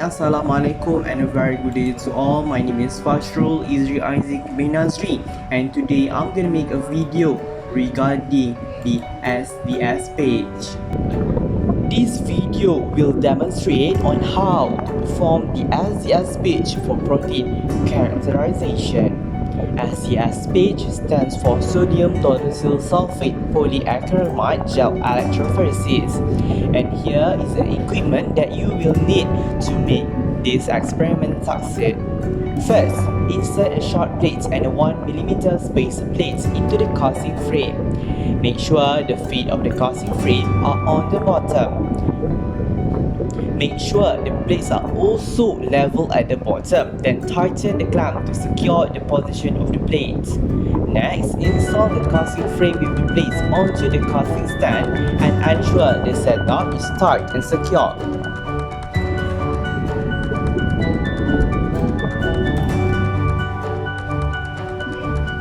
Assalamualaikum and a very good day to all. My name is Fashrul, Idzry, Aieziq bin Nazri, and today I'm gonna make a video regarding the SDS page. This video will demonstrate on how to perform the SDS page for protein characterization. SDS page stands for sodium dodecyl sulfate polyacrylamide gel electrophoresis, and here is the equipment that you will need to make this experiment succeed. First, insert a short plate and a 1mm spacer plate into the casing frame. Make sure the feet of the casing frame are on the bottom. Make sure the plates are also level at the bottom, then tighten the clamp to secure the position of the plates. Next, install the casing frame with the plates onto the casing stand and ensure the setup is tight and secure.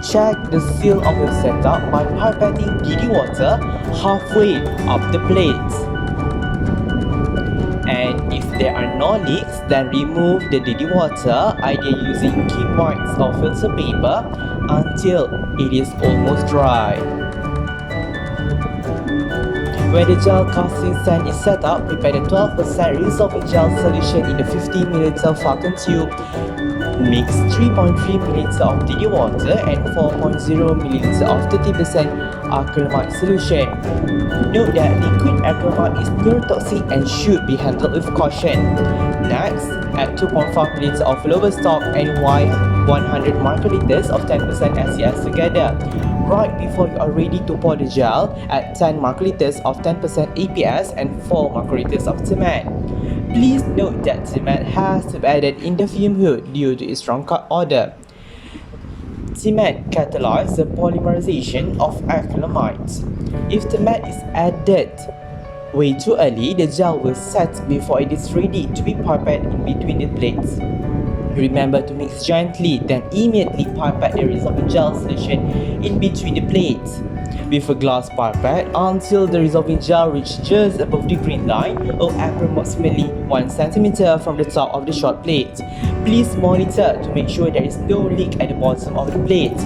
Check the seal of the setup by pipetting DD water halfway up the plates. And if there are no leaks, then remove the DD water either using keep wipes or filter paper until it is almost dry. When the gel casting stand is set up, prepare the 12% resolving gel solution in the 50ml vacuum tube. Mix 3.3ml of DD water and 4.0ml of 30% acrylamide solution. Note that liquid acrylamide is neurotoxic and should be handled with caution. Next, add 2.5ml of lower stock and 100 microliters of 10% SDS together. Right before you are ready to pour the gel, add 10 microliters of 10% APS and 4 microliters of cement. Please note that cement has to be added in the fume hood due to its strong cut order. Cement catalyzes the polymerization of acrylamides. If cement is added way too early, the gel will set before it is ready to be pipetted in between the plates. Remember to mix gently, then immediately pipette the resolving gel solution in between the plates with a glass pipette until the resolving gel reaches just above the green line or approximately 1 cm from the top of the short plate. Please monitor to make sure there is no leak at the bottom of the plate.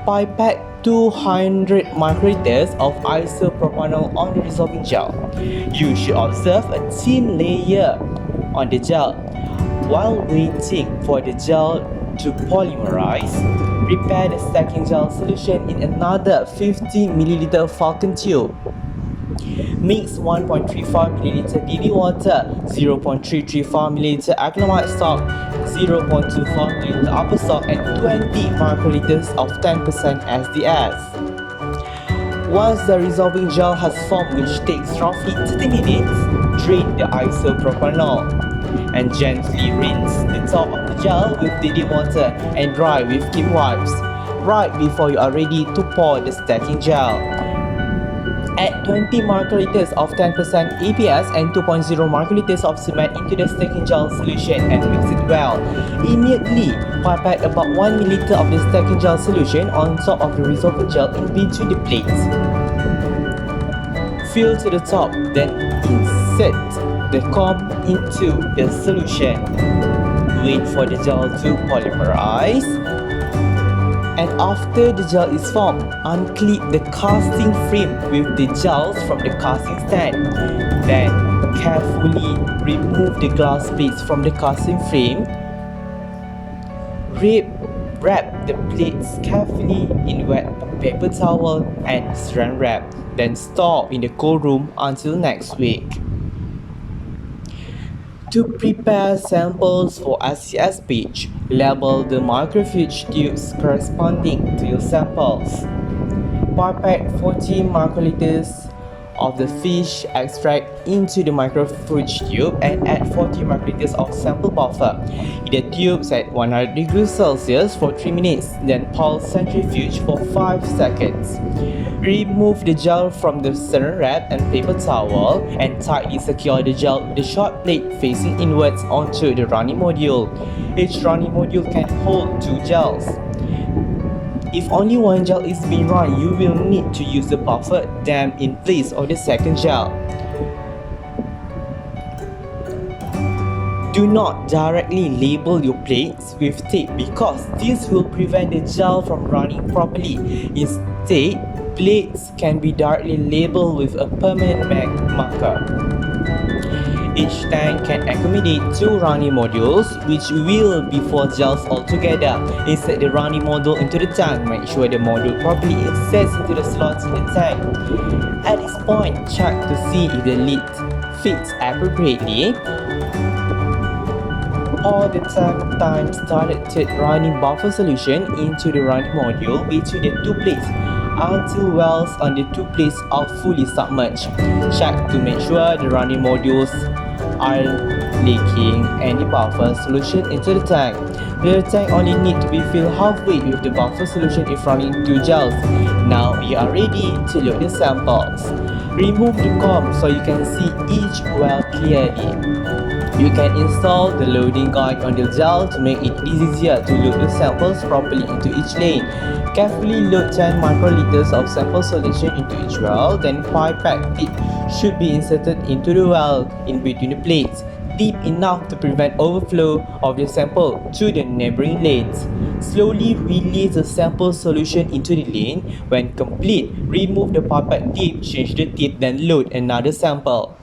Pipette 200 microliters of isopropanol on the resolving gel. You should observe a thin layer on the gel. While waiting for the gel to polymerize, prepare the stacking gel solution in another 50ml vacuum tube. Mix 1.35ml DD water, 0.335ml acrylamide stock, 0.24ml upper stock and 20 microliters of 10% SDS. Once the resolving gel has formed, which takes roughly 30 minutes, drain the isopropanol and gently rinse the top of the gel with DD water and dry with keep wipes right before you are ready to pour the stacking gel. Add 20 microliters of 10% APS and 2.0 microliters of cement into the stacking gel solution and mix it well. Immediately pipette about 1 ml of the stacking gel solution on top of the resolving gel in between the plates. Fill to the top, then insert the comb into the solution. Wait for the gel to polymerize. And after the gel is formed, unclip the casting frame with the gels from the casting stand. Then carefully remove the glass plates from the casting frame. Wrap the plates carefully in wet paper towel and saran wrap. Then store in the cold room until next week. To prepare samples for SDS page, label the microfiche tubes corresponding to your samples. Pipette 40 microliters of the fish extract into the microfiche tube and add 40 microliters of sample buffer in the tubes at 100 degrees Celsius for 3 minutes, then pulse centrifuge for 5 seconds. Remove the gel from the saran wrap and paper towel and tightly secure the gel with the short plate facing inwards onto the running module. Each running module can hold 2 gels. If only one gel is being run, you will need to use the buffer dam in place of the second gel. Do not directly label your plates with tape because this will prevent the gel from running properly. Instead, plates can be directly labeled with a permanent marker. Each tank can accommodate 2 running modules, which will be 4 gels altogether. Insert the running module into the tank. Make sure the module properly inserts into the slots in the tank. At this point, check to see if the lid fits appropriately. Pour the tank times diluted running buffer solution into the running module between the 2 plates until wells on the 2 plates are fully submerged. Check to make sure the running modules are leaking any buffer solution into the tank. The tank only need to be filled halfway with the buffer solution if running 2 gels. Now we are ready to load the samples. Remove the comb so you can see each well clearly. You can install the loading guide on the gel to make it easier to load the samples properly into each lane. Carefully load 10 microliters of sample solution into each well, then pipette tip should be inserted into the well in between the plates, deep enough to prevent overflow of the sample to the neighboring lanes. Slowly release the sample solution into the lane. When complete, remove the pipette tip, change the tip, then load another sample.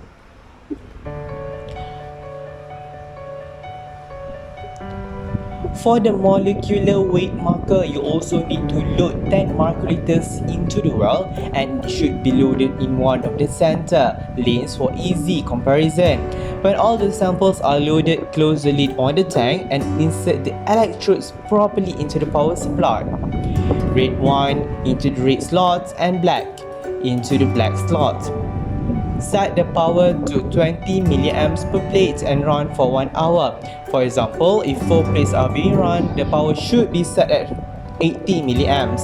For the molecular weight marker, you also need to load 10 microliters into the well and it should be loaded in one of the center lanes for easy comparison. When all the samples are loaded, close the lid on the tank and insert the electrodes properly into the power supply. Red one into the red slot and black into the black slot. Set the power to 20 mA per plate and run for 1 hour. For example, if 4 plates are being run, the power should be set at 80 mA.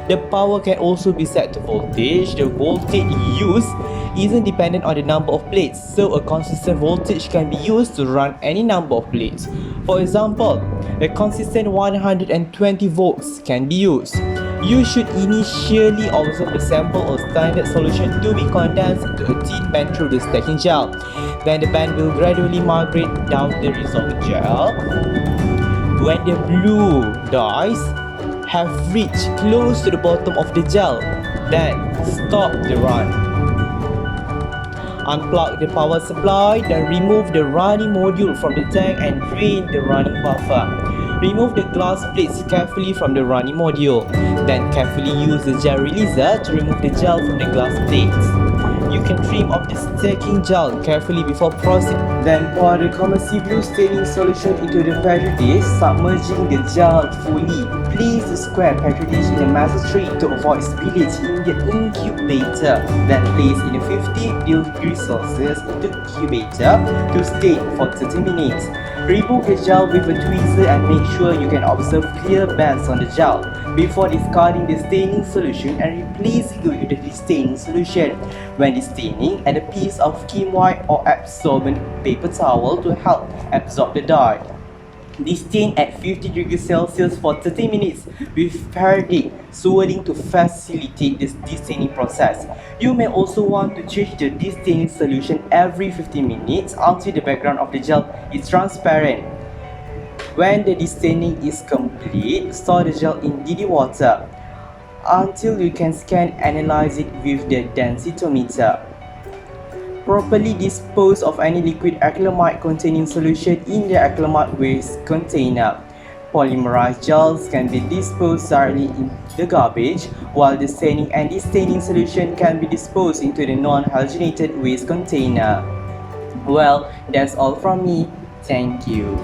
The power can also be set to voltage. The voltage used isn't dependent on the number of plates, so a consistent voltage can be used to run any number of plates. For example, a consistent 120 volts can be used. You should initially observe the sample or standard solution to be condensed into a thin band through the stacking gel. Then the band will gradually migrate down the resolving gel. When the blue dyes have reached close to the bottom of the gel, then stop the run. Unplug the power supply, then remove the running module from the tank and drain the running buffer. Remove the glass plates carefully from the running module. Then carefully use the gel releaser to remove the gel from the glass plates. You can trim off the stacking gel carefully before proceeding. Then pour the Commercy Blue staining solution into the petri dish, submerging the gel fully. Place the square petri dish in a master tray to avoid spillage in the incubator. Then place in a 50 degrees Celsius incubator to stain for 30 minutes. Remove the gel with a tweezer and make sure you can observe clear bands on the gel before discarding the staining solution and replacing it with the destaining solution. When destaining, add a piece of skim white or absorbent paper towel to help absorb the dye. Destain at 50 degrees Celsius for 30 minutes with periodic swirling to facilitate this destaining process. You may also want to change the destaining solution every 15 minutes until the background of the gel is transparent. When the destaining is complete, store the gel in DD water until you can scan and analyze it with the densitometer. Properly dispose of any liquid acrylamide containing solution in the acrylamide waste container. Polymerized gels can be disposed directly in the garbage, while the staining and destaining solution can be disposed into the non-halogenated waste container. Well, that's all from me. Thank you.